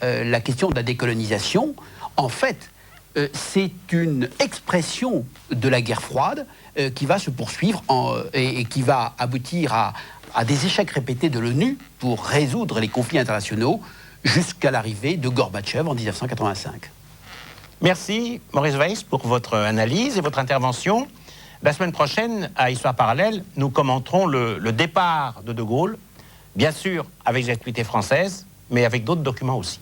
la question de la décolonisation, en fait, c'est une expression de la guerre froide qui va se poursuivre et qui va aboutir à des échecs répétés de l'ONU pour résoudre les conflits internationaux jusqu'à l'arrivée de Gorbatchev en 1985. Merci Maurice Weiss pour votre analyse et votre intervention. La semaine prochaine, à Histoire parallèle, nous commenterons le départ de Gaulle, bien sûr avec les activités françaises, mais avec d'autres documents aussi.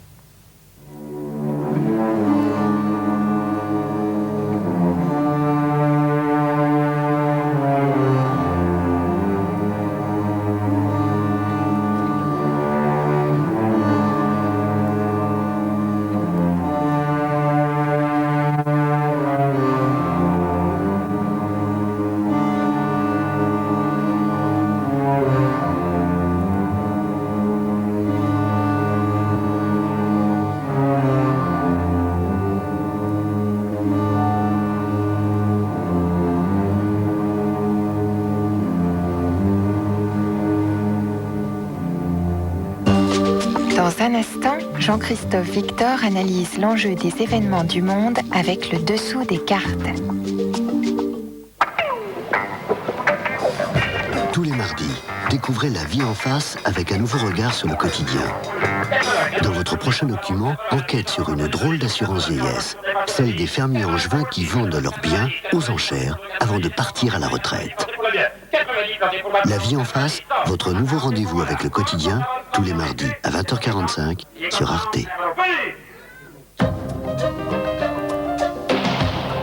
Dans un instant, Jean-Christophe Victor analyse l'enjeu des événements du monde avec le dessous des cartes. Tous les mardis, découvrez la vie en face avec un nouveau regard sur le quotidien. Dans votre prochain document, enquête sur une drôle d'assurance vieillesse, celle des fermiers angevins qui vendent leurs biens aux enchères avant de partir à la retraite. La vie en face, votre nouveau rendez-vous avec le quotidien, tous les mardis à 20h45 sur Arte.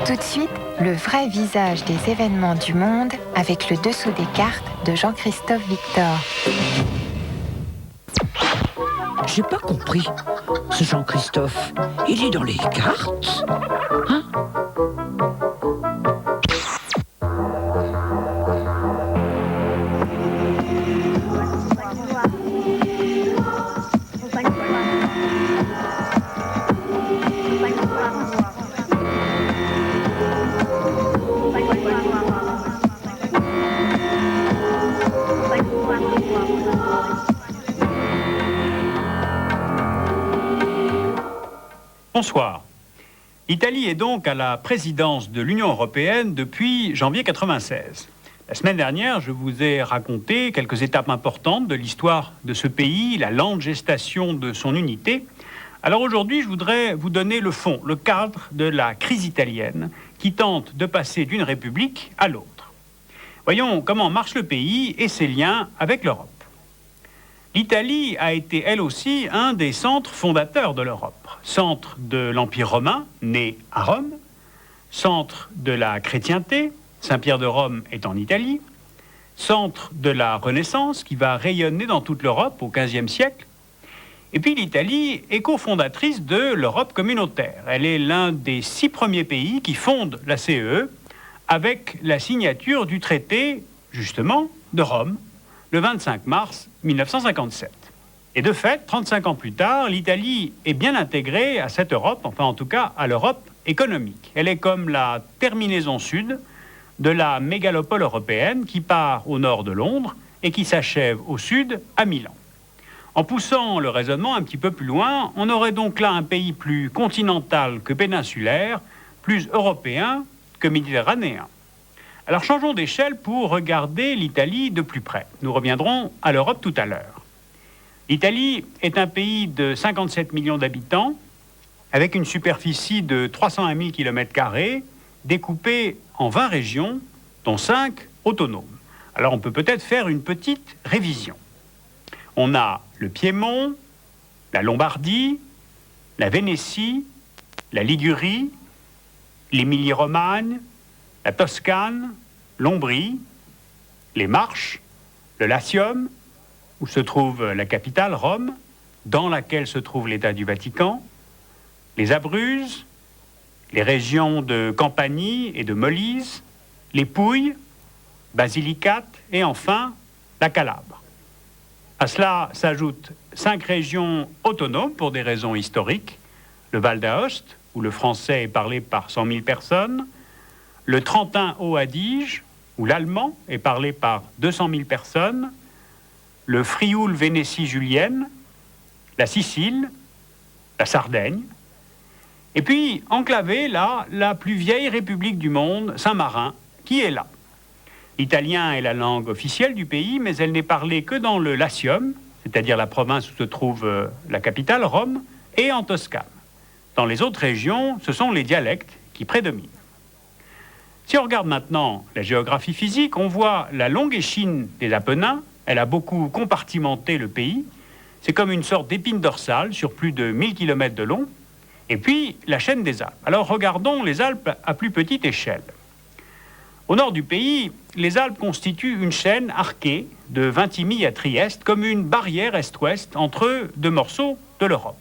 Tout de suite, le vrai visage des événements du monde avec le dessous des cartes de Jean-Christophe Victor. J'ai pas compris. Ce Jean-Christophe, il est dans les cartes, hein? Bonsoir. L'Italie est donc à la présidence de l'Union européenne depuis janvier 1996. La semaine dernière, je vous ai raconté quelques étapes importantes de l'histoire de ce pays, la lente gestation de son unité. Alors aujourd'hui, je voudrais vous donner le fond, le cadre de la crise italienne qui tente de passer d'une république à l'autre. Voyons comment marche le pays et ses liens avec l'Europe. L'Italie a été, elle aussi, un des centres fondateurs de l'Europe. Centre de l'Empire romain, né à Rome, centre de la chrétienté, Saint-Pierre de Rome est en Italie, centre de la Renaissance qui va rayonner dans toute l'Europe au XVe siècle. Et puis l'Italie est cofondatrice de l'Europe communautaire. Elle est l'un des 6 premiers pays qui fondent la CE avec la signature du traité, justement, de Rome, le 25 mars 1957. Et de fait, 35 ans plus tard, l'Italie est bien intégrée à cette Europe, enfin en tout cas à l'Europe économique. Elle est comme la terminaison sud de la mégalopole européenne qui part au nord de Londres et qui s'achève au sud à Milan. En poussant le raisonnement un petit peu plus loin, on aurait donc là un pays plus continental que péninsulaire, plus européen que méditerranéen. Alors changeons d'échelle pour regarder l'Italie de plus près. Nous reviendrons à l'Europe tout à l'heure. L'Italie est un pays de 57 millions d'habitants, avec une superficie de 301 000 km², découpée en 20 régions, dont 5 autonomes. Alors on peut peut-être faire une petite révision. On a le Piémont, la Lombardie, la Vénétie, la Ligurie, l'Émilie-Romagne, la Toscane, l'Ombrie, les Marches, le Latium, où se trouve la capitale, Rome, dans laquelle se trouve l'État du Vatican, les Abruzzes, les régions de Campanie et de Molise, les Pouilles, Basilicate et enfin la Calabre. À cela s'ajoutent 5 régions autonomes pour des raisons historiques, le Val d'Aoste, où le français est parlé par 100 000 personnes, le Trentin-Haut-Adige, où l'allemand est parlé par 200 000 personnes, le Frioul-Vénétie-Julienne, la Sicile, la Sardaigne, et puis enclavée là, la plus vieille république du monde, Saint-Marin, qui est là. L'italien est la langue officielle du pays, mais elle n'est parlée que dans le Latium, c'est-à-dire la province où se trouve la capitale, Rome, et en Toscane. Dans les autres régions, ce sont les dialectes qui prédominent. Si on regarde maintenant la géographie physique, on voit la longue échine des Apennins. Elle a beaucoup compartimenté le pays. C'est comme une sorte d'épine dorsale sur plus de 1000 km de long. Et puis, la chaîne des Alpes. Alors, regardons les Alpes à plus petite échelle. Au nord du pays, les Alpes constituent une chaîne arquée de Vintimille à Trieste, comme une barrière est-ouest entre deux morceaux de l'Europe.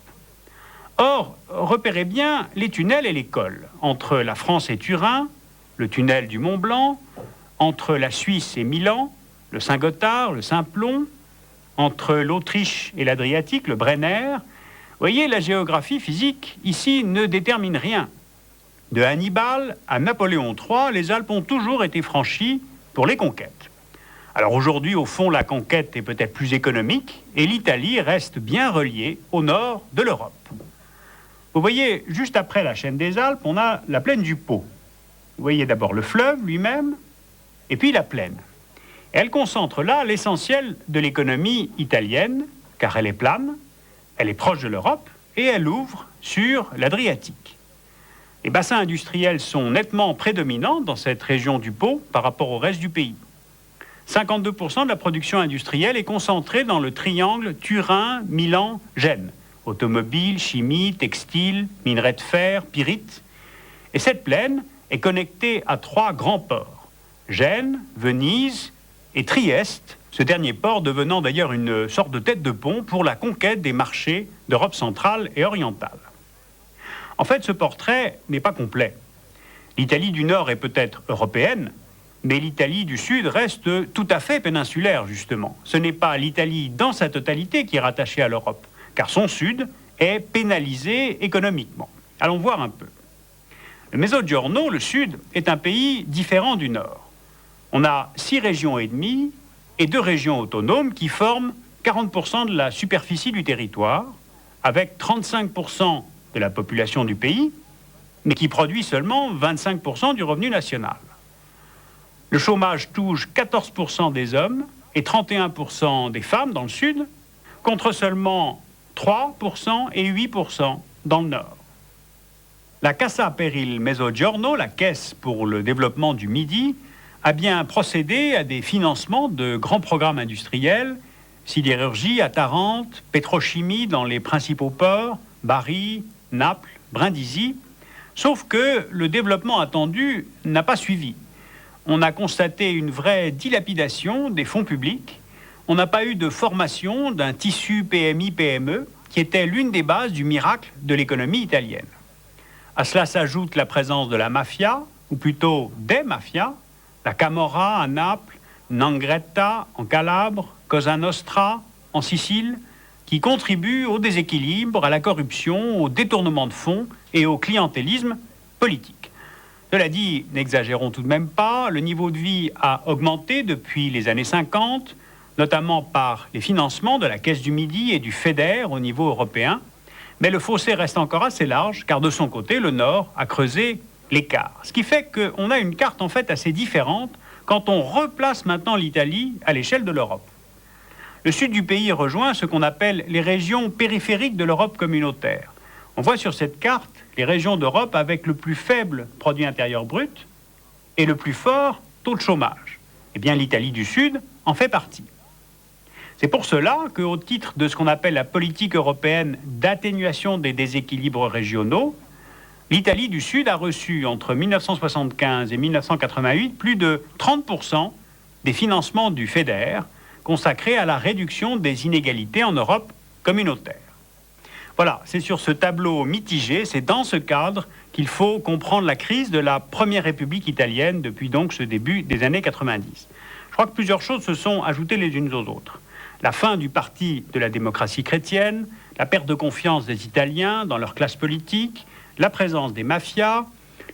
Or, repérez bien les tunnels et les cols entre la France et Turin, le tunnel du Mont Blanc, entre la Suisse et Milan, le Saint-Gothard, le Simplon, entre l'Autriche et l'Adriatique, le Brenner. Vous voyez, la géographie physique, ici, ne détermine rien. De Hannibal à Napoléon III, les Alpes ont toujours été franchies pour les conquêtes. Alors aujourd'hui, au fond, la conquête est peut-être plus économique et l'Italie reste bien reliée au nord de l'Europe. Vous voyez, juste après la chaîne des Alpes, on a la plaine du Pô. Vous voyez d'abord le fleuve lui-même, et puis la plaine. Elle concentre là l'essentiel de l'économie italienne, car elle est plane, elle est proche de l'Europe, et elle ouvre sur l'Adriatique. Les bassins industriels sont nettement prédominants dans cette région du Pô par rapport au reste du pays. 52% de la production industrielle est concentrée dans le triangle Turin, Milan, Gênes. Automobile, chimie, textile, minerais de fer, pyrite. Et cette plaine est connectée à 3 grands ports, Gênes, Venise et Trieste, ce dernier port devenant d'ailleurs une sorte de tête de pont pour la conquête des marchés d'Europe centrale et orientale. En fait, ce portrait n'est pas complet. L'Italie du Nord est peut-être européenne, mais l'Italie du Sud reste tout à fait péninsulaire, justement. Ce n'est pas l'Italie dans sa totalité qui est rattachée à l'Europe, car son Sud est pénalisé économiquement. Allons voir un peu. Le Mezzogiorno, le Sud, est un pays différent du Nord. On a 6 régions et demie et 2 régions autonomes qui forment 40% de la superficie du territoire, avec 35% de la population du pays, mais qui produit seulement 25% du revenu national. Le chômage touche 14% des hommes et 31% des femmes dans le Sud, contre seulement 3% et 8% dans le Nord. La Cassa per il Mezzogiorno, la Caisse pour le développement du Midi, a bien procédé à des financements de grands programmes industriels, sidérurgie à Tarente, pétrochimie dans les principaux ports, Bari, Naples, Brindisi, sauf que le développement attendu n'a pas suivi. On a constaté une vraie dilapidation des fonds publics, on n'a pas eu de formation d'un tissu PMI-PME qui était l'une des bases du miracle de l'économie italienne. À cela s'ajoute la présence de la mafia, ou plutôt des mafias, la Camorra à Naples, N'Gretta en Calabre, Cosa Nostra en Sicile, qui contribuent au déséquilibre, à la corruption, au détournement de fonds et au clientélisme politique. Cela dit, n'exagérons tout de même pas, le niveau de vie a augmenté depuis les années 50, notamment par les financements de la Caisse du Midi et du FEDER au niveau européen, mais le fossé reste encore assez large, car de son côté, le Nord a creusé l'écart. Ce qui fait qu'on a une carte en fait assez différente quand on replace maintenant l'Italie à l'échelle de l'Europe. Le sud du pays rejoint ce qu'on appelle les régions périphériques de l'Europe communautaire. On voit sur cette carte les régions d'Europe avec le plus faible produit intérieur brut et le plus fort taux de chômage. Eh bien, l'Italie du Sud en fait partie. C'est pour cela qu'au titre de ce qu'on appelle la politique européenne d'atténuation des déséquilibres régionaux, l'Italie du Sud a reçu entre 1975 et 1988 plus de 30% des financements du FEDER consacrés à la réduction des inégalités en Europe communautaire. Voilà, c'est sur ce tableau mitigé, c'est dans ce cadre qu'il faut comprendre la crise de la Première République italienne depuis donc ce début des années 90. Je crois que plusieurs choses se sont ajoutées les unes aux autres. La fin du parti de la démocratie chrétienne, la perte de confiance des Italiens dans leur classe politique, la présence des mafias,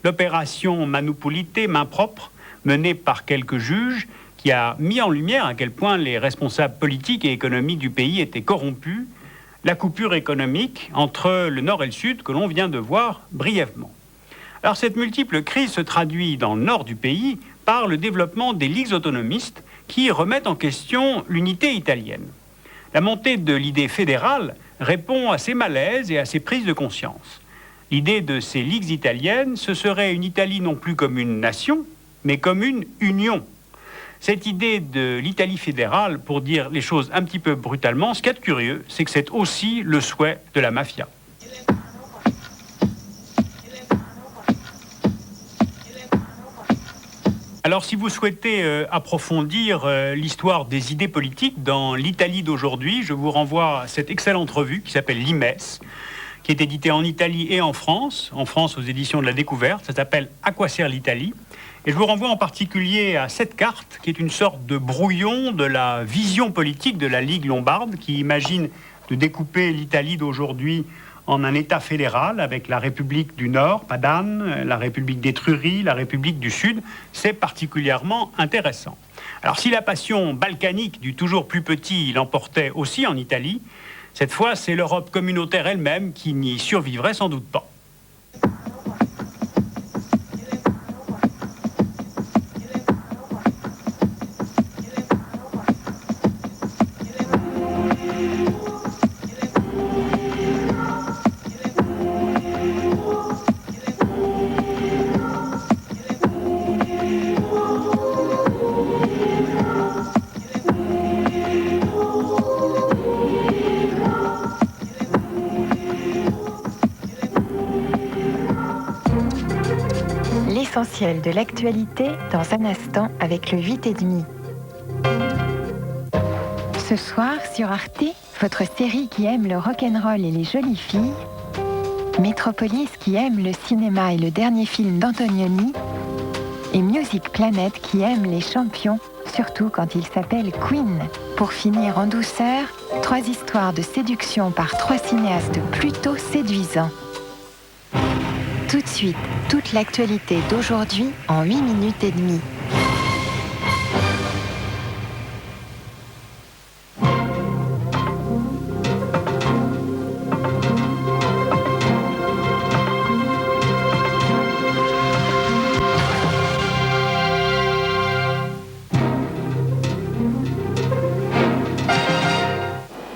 l'opération Manu Pulite, main propre, menée par quelques juges, qui a mis en lumière à quel point les responsables politiques et économiques du pays étaient corrompus, la coupure économique entre le Nord et le Sud que l'on vient de voir brièvement. Alors cette multiple crise se traduit dans le nord du pays par le développement des ligues autonomistes qui remettent en question l'unité italienne. La montée de l'idée fédérale répond à ces malaises et à ces prises de conscience. L'idée de ces ligues italiennes, ce serait une Italie non plus comme une nation, mais comme une union. Cette idée de l'Italie fédérale, pour dire les choses un petit peu brutalement, ce qu'il y a de curieux, c'est que c'est aussi le souhait de la mafia. Alors, si vous souhaitez approfondir l'histoire des idées politiques dans l'Italie d'aujourd'hui, je vous renvoie à cette excellente revue qui s'appelle l'Imes, qui est éditée en Italie et en France aux éditions de la Découverte. Ça s'appelle « À quoi sert l'Italie ?» Et je vous renvoie en particulier à cette carte, qui est une sorte de brouillon de la vision politique de la Ligue lombarde, qui imagine de découper l'Italie d'aujourd'hui en un État fédéral avec la République du Nord, Padane, la République d'Étrurie, la République du Sud. C'est particulièrement intéressant. Alors si la passion balkanique du toujours plus petit l'emportait aussi en Italie, cette fois c'est l'Europe communautaire elle-même qui n'y survivrait sans doute pas. L'essentiel de l'actualité dans un instant avec le 8,5. Ce soir sur Arte, votre série qui aime le rock'n'roll et les jolies filles, Métropolis qui aime le cinéma et le dernier film d'Antonioni, et Music Planet qui aime les champions, surtout quand il s'appelle Queen. Pour finir en douceur, 3 histoires de séduction par 3 cinéastes plutôt séduisants. Tout de suite, toute l'actualité d'aujourd'hui en 8 minutes et demie.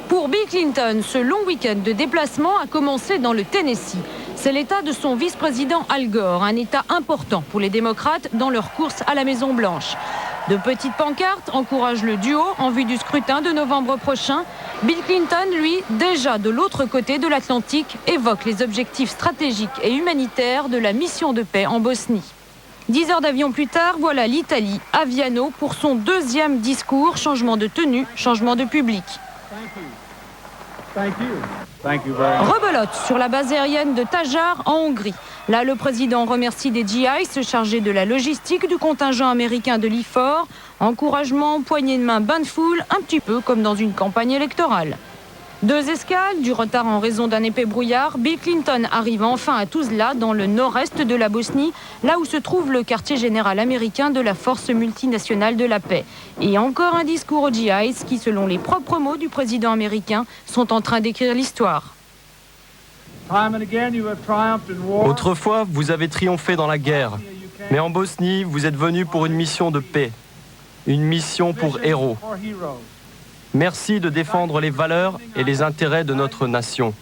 Pour Bill Clinton, ce long week-end de déplacement a commencé dans le Tennessee. C'est l'état de son vice-président Al Gore, un état important pour les démocrates dans leur course à la Maison-Blanche. De petites pancartes encouragent le duo en vue du scrutin de novembre prochain. Bill Clinton, lui, déjà de l'autre côté de l'Atlantique, évoque les objectifs stratégiques et humanitaires de la mission de paix en Bosnie. 10 heures d'avion plus tard, voilà l'Italie, à Viano, pour son 2e discours, changement de tenue, changement de public. Rebelote sur la base aérienne de Tajar en Hongrie. Là, le président remercie des GIs chargés de la logistique du contingent américain de l'IFOR. Encouragement, poignée de main, bain de foule, un petit peu comme dans une campagne électorale. 2 escales, du retard en raison d'un épais brouillard. Bill Clinton arrive enfin à Tuzla, dans le nord-est de la Bosnie, là où se trouve le quartier général américain de la Force multinationale de la paix. Et encore un discours aux GIs qui, selon les propres mots du président américain, sont en train d'écrire l'histoire. Autrefois, vous avez triomphé dans la guerre, mais en Bosnie, vous êtes venus pour une mission de paix, une mission pour héros. Merci de défendre les valeurs et les intérêts de notre nation.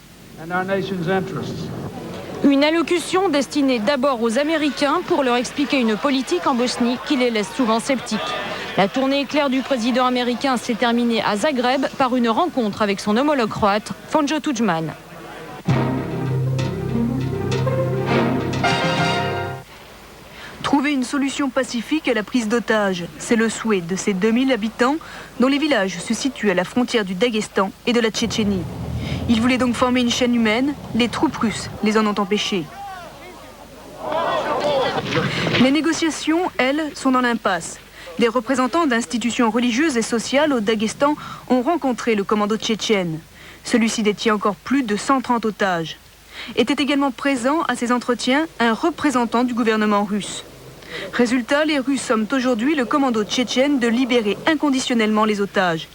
Une allocution destinée d'abord aux Américains pour leur expliquer une politique en Bosnie qui les laisse souvent sceptiques. La tournée éclair du président américain s'est terminée à Zagreb par une rencontre avec son homologue croate, Franjo Tudjman. Trouver une solution pacifique à la prise d'otages, c'est le souhait de ces 2000 habitants dont les villages se situent à la frontière du Daghestan et de la Tchétchénie. Ils voulaient donc former une chaîne humaine, les troupes russes les en ont empêchés. Les négociations, elles, sont dans l'impasse. Des représentants d'institutions religieuses et sociales au Daghestan ont rencontré le commando tchétchène. Celui-ci détient encore plus de 130 otages. Était également présent à ces entretiens un représentant du gouvernement russe. Résultat, les Russes somment aujourd'hui le commando tchétchène de libérer inconditionnellement les otages.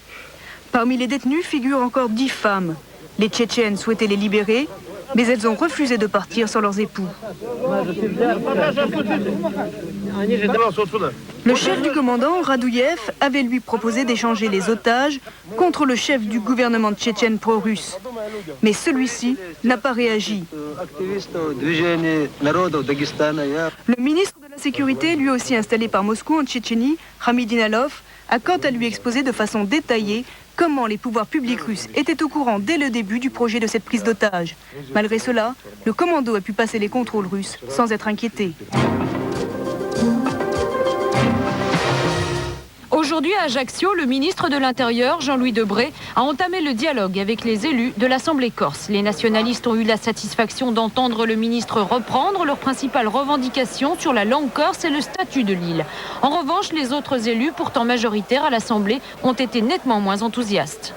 Parmi les détenus figurent encore 10 femmes. Les Tchétchènes souhaitaient les libérer, mais elles ont refusé de partir sans leurs époux. Le chef du commandant, Radouyev, avait lui proposé d'échanger les otages contre le chef du gouvernement tchétchène pro-russe. Mais celui-ci n'a pas réagi. Le ministre de la Sécurité, lui aussi installé par Moscou en Tchétchénie, Hamidinalov, a quant à lui exposé de façon détaillée comment les pouvoirs publics russes étaient au courant dès le début du projet de cette prise d'otage. Malgré cela, le commando a pu passer les contrôles russes sans être inquiété. Aujourd'hui à Ajaccio, le ministre de l'Intérieur, Jean-Louis Debré, a entamé le dialogue avec les élus de l'Assemblée corse. Les nationalistes ont eu la satisfaction d'entendre le ministre reprendre leurs principales revendications sur la langue corse et le statut de l'île. En revanche, les autres élus, pourtant majoritaires à l'Assemblée, ont été nettement moins enthousiastes.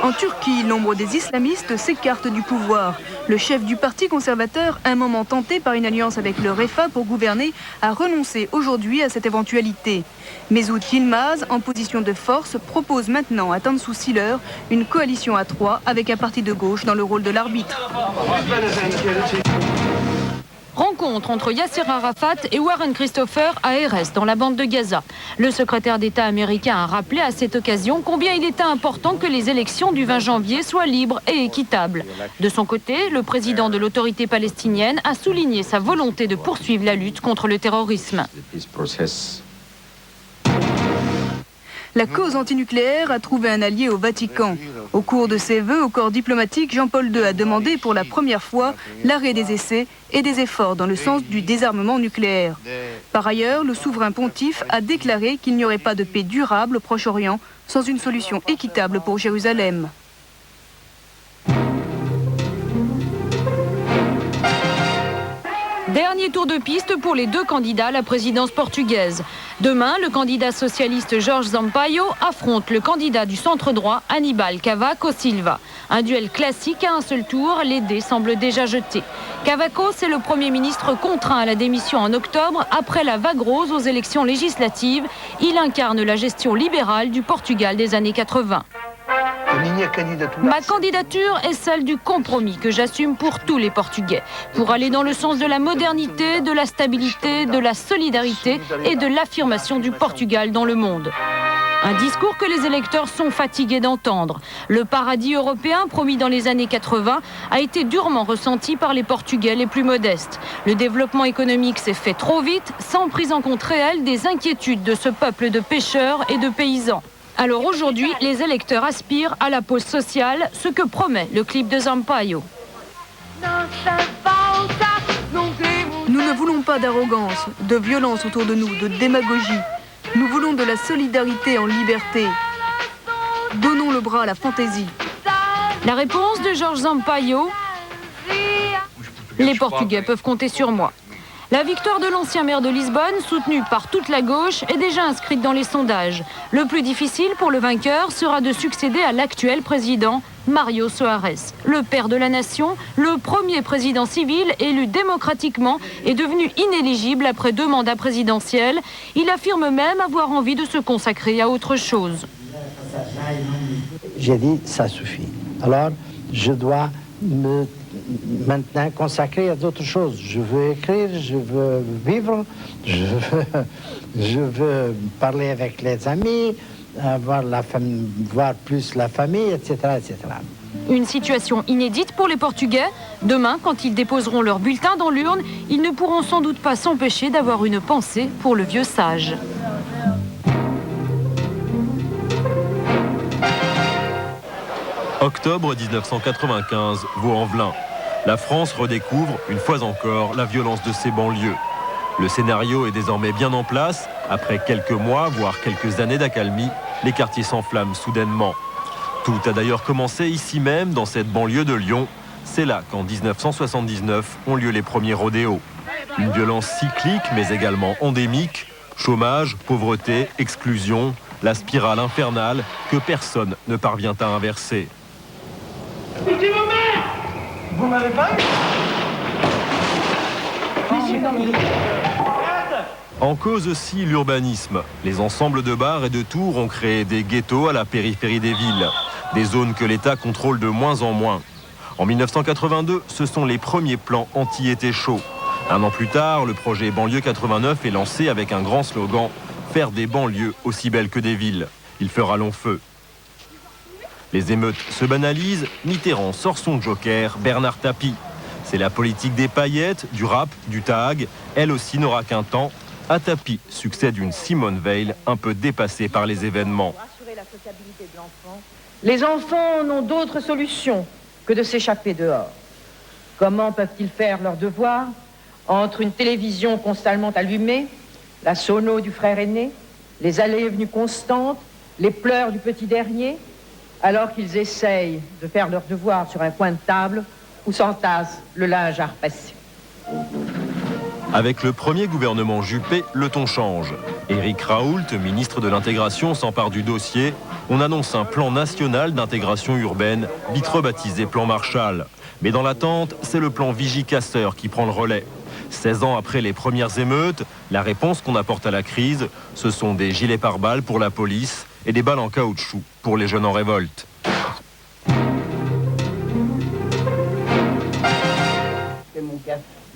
En Turquie, l'ombre des islamistes s'écarte du pouvoir. Le chef du parti conservateur, un moment tenté par une alliance avec le Refa pour gouverner, a renoncé aujourd'hui à cette éventualité. Mesut Yilmaz, en position de force, propose maintenant à Tansu Çiller une coalition à 3 avec un parti de gauche dans le rôle de l'arbitre. Rencontre entre Yasser Arafat et Warren Christopher à Erez, dans la bande de Gaza. Le secrétaire d'État américain a rappelé à cette occasion combien il était important que les élections du 20 janvier soient libres et équitables. De son côté, le président de l'autorité palestinienne a souligné sa volonté de poursuivre la lutte contre le terrorisme. La cause antinucléaire a trouvé un allié au Vatican. Au cours de ses vœux au corps diplomatique, Jean-Paul II a demandé pour la première fois l'arrêt des essais et des efforts dans le sens du désarmement nucléaire. Par ailleurs, le souverain pontife a déclaré qu'il n'y aurait pas de paix durable au Proche-Orient sans une solution équitable pour Jérusalem. Dernier tour de piste pour les deux candidats à la présidence portugaise. Demain, le candidat socialiste Jorge Sampaio affronte le candidat du centre-droit Aníbal Cavaco Silva. Un duel classique à un seul tour, les dés semblent déjà jetés. Cavaco, c'est le Premier ministre contraint à la démission en octobre après la vague rose aux élections législatives. Il incarne la gestion libérale du Portugal des années 80. Ma candidature est celle du compromis que j'assume pour tous les Portugais, pour aller dans le sens de la modernité, de la stabilité, de la solidarité et de l'affirmation du Portugal dans le monde. Un discours que les électeurs sont fatigués d'entendre. Le paradis européen promis dans les années 80 a été durement ressenti par les Portugais les plus modestes. Le développement économique s'est fait trop vite, sans prise en compte réelle des inquiétudes de ce peuple de pêcheurs et de paysans. Alors aujourd'hui, les électeurs aspirent à la pause sociale, ce que promet le clip de Sampaio. Nous ne voulons pas d'arrogance, de violence autour de nous, de démagogie. Nous voulons de la solidarité en liberté. Donnons le bras à la fantaisie. La réponse de Jorge Sampaio: les Portugais peuvent compter sur moi. La victoire de l'ancien maire de Lisbonne, soutenue par toute la gauche, est déjà inscrite dans les sondages. Le plus difficile pour le vainqueur sera de succéder à l'actuel président, Mário Soares. Le père de la nation, le premier président civil élu démocratiquement, est devenu inéligible après 2 mandats présidentiels. Il affirme même avoir envie de se consacrer à autre chose. J'ai dit, ça suffit. Alors, je dois me maintenant consacrer à d'autres choses. Je veux écrire, je veux vivre, je veux parler avec les amis, voir plus la famille, etc., etc. Une situation inédite pour les Portugais. Demain, quand ils déposeront leur bulletin dans l'urne, ils ne pourront sans doute pas s'empêcher d'avoir une pensée pour le vieux sage. Octobre 1995, Vaux-en-Velin. La France redécouvre, une fois encore, la violence de ses banlieues. Le scénario est désormais bien en place. Après quelques mois, voire quelques années d'accalmie, les quartiers s'enflamment soudainement. Tout a d'ailleurs commencé ici même, dans cette banlieue de Lyon. C'est là qu'en 1979 ont lieu les premiers rodéos. Une violence cyclique, mais également endémique. Chômage, pauvreté, exclusion, la spirale infernale que personne ne parvient à inverser. Vous m'avez pas eu? En cause aussi l'urbanisme. Les ensembles de bars et de tours ont créé des ghettos à la périphérie des villes. Des zones que l'État contrôle de moins en moins. En 1982, ce sont les premiers plans anti-été chaud. Un an plus tard, le projet Banlieue 89 est lancé avec un grand slogan « Faire des banlieues aussi belles que des villes ». Il fera long feu. Les émeutes se banalisent, Mitterrand sort son joker, Bernard Tapie. C'est la politique des paillettes, du rap, du tag. Elle aussi n'aura qu'un temps. À Tapie succède une Simone Veil un peu dépassée par les événements. Les enfants n'ont d'autre solution que de s'échapper dehors. Comment peuvent-ils faire leur devoir entre une télévision constamment allumée, la sono du frère aîné, les allées et venues constantes, les pleurs du petit dernier, alors qu'ils essayent de faire leur devoir sur un coin de table où s'entasse le linge à repasser. Avec le premier gouvernement Juppé, le ton change. Éric Raoult, ministre de l'Intégration, s'empare du dossier. On annonce un plan national d'intégration urbaine, vite rebaptisé plan Marshall. Mais dans l'attente, c'est le plan Vigie-Casseur qui prend le relais. 16 ans après les premières émeutes, la réponse qu'on apporte à la crise, ce sont des gilets pare-balles pour la police et des balles en caoutchouc pour les jeunes en révolte.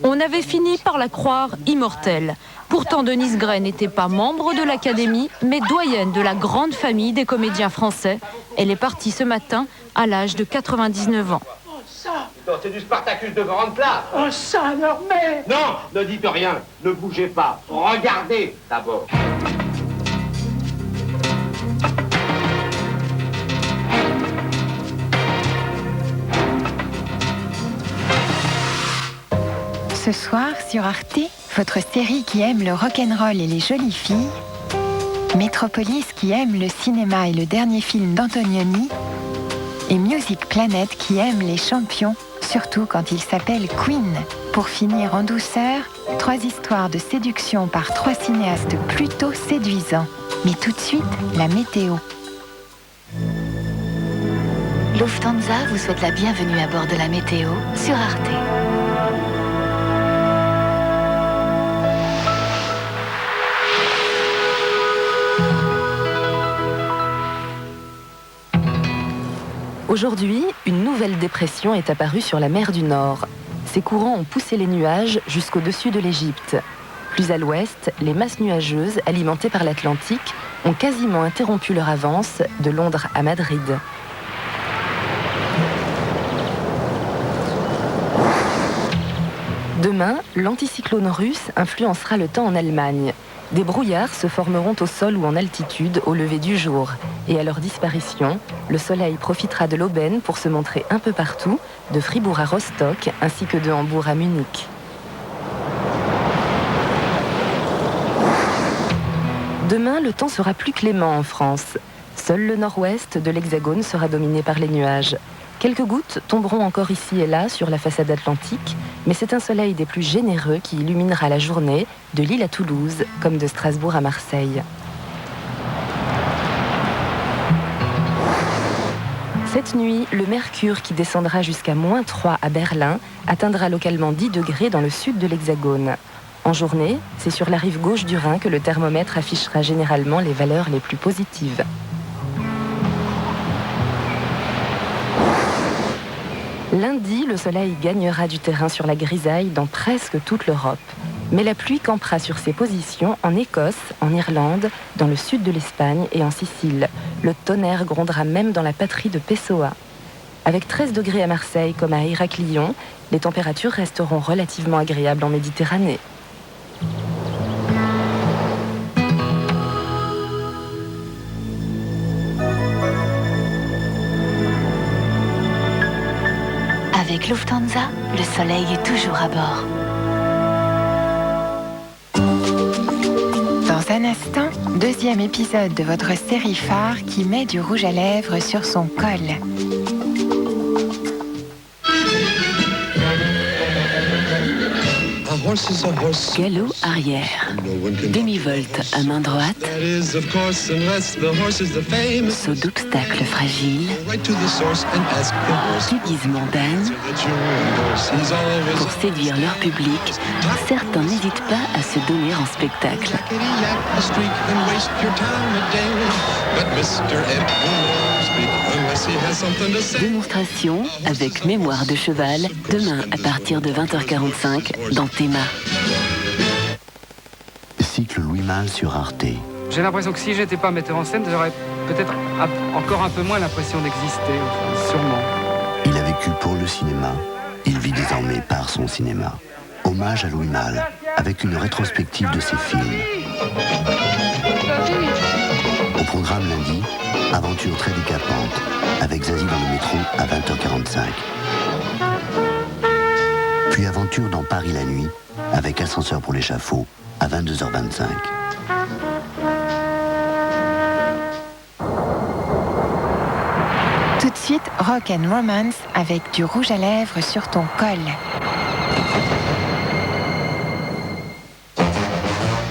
On avait fini par la croire immortelle. Pourtant, Denise Gray n'était pas membre de l'Académie, mais doyenne de la grande famille des comédiens français. Elle est partie ce matin à l'âge de 99 ans. C'est du Spartacus de grande place. Oh ça, Normé! Non, ne dites rien, ne bougez pas. Regardez d'abord. Ce soir, sur Arte, votre série qui aime le rock'n'roll et les jolies filles, Métropolis qui aime le cinéma et le dernier film d'Antonioni, et Music Planet qui aime les champions, surtout quand ils s'appellent Queen. Pour finir en douceur, 3 histoires de séduction par 3 cinéastes plutôt séduisants. Mais tout de suite, la météo. Lufthansa vous souhaite la bienvenue à bord de la météo sur Arte. Aujourd'hui, une nouvelle dépression est apparue sur la mer du Nord. Ces courants ont poussé les nuages jusqu'au-dessus de l'Égypte. Plus à l'ouest, les masses nuageuses, alimentées par l'Atlantique, ont quasiment interrompu leur avance de Londres à Madrid. Demain, l'anticyclone russe influencera le temps en Allemagne. Des brouillards se formeront au sol ou en altitude au lever du jour. Et à leur disparition, le soleil profitera de l'aubaine pour se montrer un peu partout, de Fribourg à Rostock, ainsi que de Hambourg à Munich. Demain, le temps sera plus clément en France. Seul le nord-ouest de l'Hexagone sera dominé par les nuages. Quelques gouttes tomberont encore ici et là sur la façade atlantique, mais c'est un soleil des plus généreux qui illuminera la journée de Lille à Toulouse, comme de Strasbourg à Marseille. Cette nuit, le mercure qui descendra jusqu'à -3 à Berlin atteindra localement 10 degrés dans le sud de l'Hexagone. En journée, c'est sur la rive gauche du Rhin que le thermomètre affichera généralement les valeurs les plus positives. Lundi, le soleil gagnera du terrain sur la grisaille dans presque toute l'Europe. Mais la pluie campera sur ses positions en Écosse, en Irlande, dans le sud de l'Espagne et en Sicile. Le tonnerre grondera même dans la patrie de Pessoa. Avec 13 degrés à Marseille comme à Héraclion, les températures resteront relativement agréables en Méditerranée. Avec Lufthansa, le soleil est toujours à bord. Dans un instant, 2e épisode de votre série phare qui met du rouge à lèvres sur son col. Galop arrière. Demi-volte à main droite. Saut d'obstacle fragile. Déguisement d'âne. Pour séduire leur public, certains n'hésitent pas à se donner en spectacle. Démonstration avec mémoire de cheval, demain à partir de 20h45 dans Théma. Cycle Louis Malle sur Arte. J'ai l'impression que si j'étais pas metteur en scène, j'aurais peut-être encore un peu moins l'impression d'exister, enfin, sûrement. Il a vécu pour le cinéma, il vit désormais par son cinéma. Hommage à Louis Malle, avec une rétrospective de ses films. Au programme lundi, aventure très décapante, avec Zazie dans le métro à 20h45. Puis aventure dans Paris la nuit, avec Ascenseur pour l'échafaud à 22h25. Tout de suite, Rock and Romance avec du rouge à lèvres sur ton col.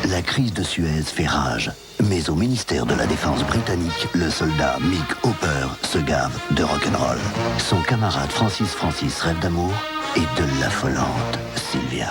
La crise de Suez fait rage. Mais au ministère de la Défense britannique, le soldat Mick Hopper se gave de rock'n'roll. Son camarade Francis rêve d'amour et de l'affolante Sylvia.